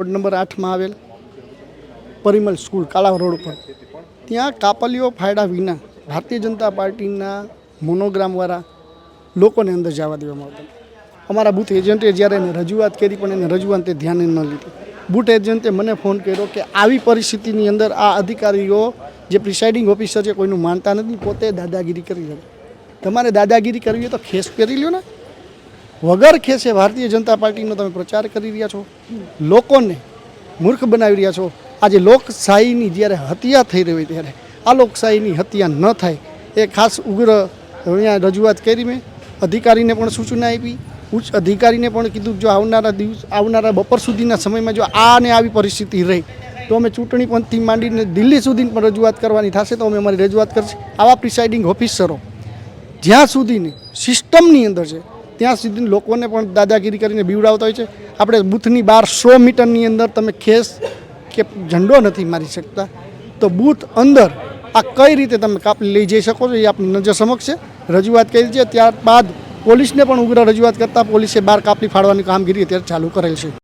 Ward number 8 માં આવેલ Parimal school કાળા રોડ ઉપર ત્યાં કાપલીઓ ફાયડા વિના ભારતીય જનતા પાર્ટીના મોનોગ્રામવાળા લોકોને અંદર જવા દેવામાં આવતા. અમારા બૂથ એજન્ટે જ્યારે એને રજૂઆત કરી પણ એને રજૂઆતે ધ્યાને ન લીધી. બૂથ એજન્ટે મને ફોન કર્યો કે આવી પરિસ્થિતિની અંદર આ અધિકારીઓ જે પ્રિસાઇડિંગ ઓફિસર છે કોઈનું માનતા નથી, પોતે દાદાગીરી કરી રહ્યા. તમારે દાદાગીરી કરવી હોય તો ખેસ પહેરી લ્યો ને. વગર ખેસે ભારતીય જનતા પાર્ટીનો તમે પ્રચાર કરી રહ્યા છો, લોકોને મૂર્ખ બનાવી રહ્યા છો. આજે લોકશાહીની જ્યારે હત્યા થઈ રહી હોય ત્યારે આ લોકશાહીની હત્યા ન થાય એ ખાસ ઉગ્ર અહીંયા રજૂઆત કરી. મેં અધિકારીને પણ સૂચના આપી, ઉચ્ચ અધિકારીને પણ કીધું જો આવનારા બપોર સુધીના સમયમાં જો આને આવી પરિસ્થિતિ રહી તો અમે ચૂંટણી પંચથી માંડીને દિલ્હી સુધી પણ રજૂઆત કરવાની થશે તો અમે અમારી રજૂઆત કરશે. આવા પ્રિસાઇડિંગ ઓફિસરો જ્યાં સુધીની સિસ્ટમની અંદર છે ત્યાં સુધી લોકોને પણ દાદાગીરી કરીને બીવડાવતા હોય છે. આપણે બૂથની બહાર 100 મીટરની અંદર તમે ખેસ કે ઝંડો નથી મારી શકતા તો બૂથ અંદર આ કઈ રીતે તમે કાપલી લઈ જઈ શકો છો એ આપણી નજર સમક્ષ છે. રજૂઆત કરી છે, ત્યારબાદ પોલીસને પણ ઉગ્ર રજૂઆત કરતાં પોલીસે બહાર કાપલી ફાળવાની કામગીરી અત્યારે ચાલુ કરેલ છે.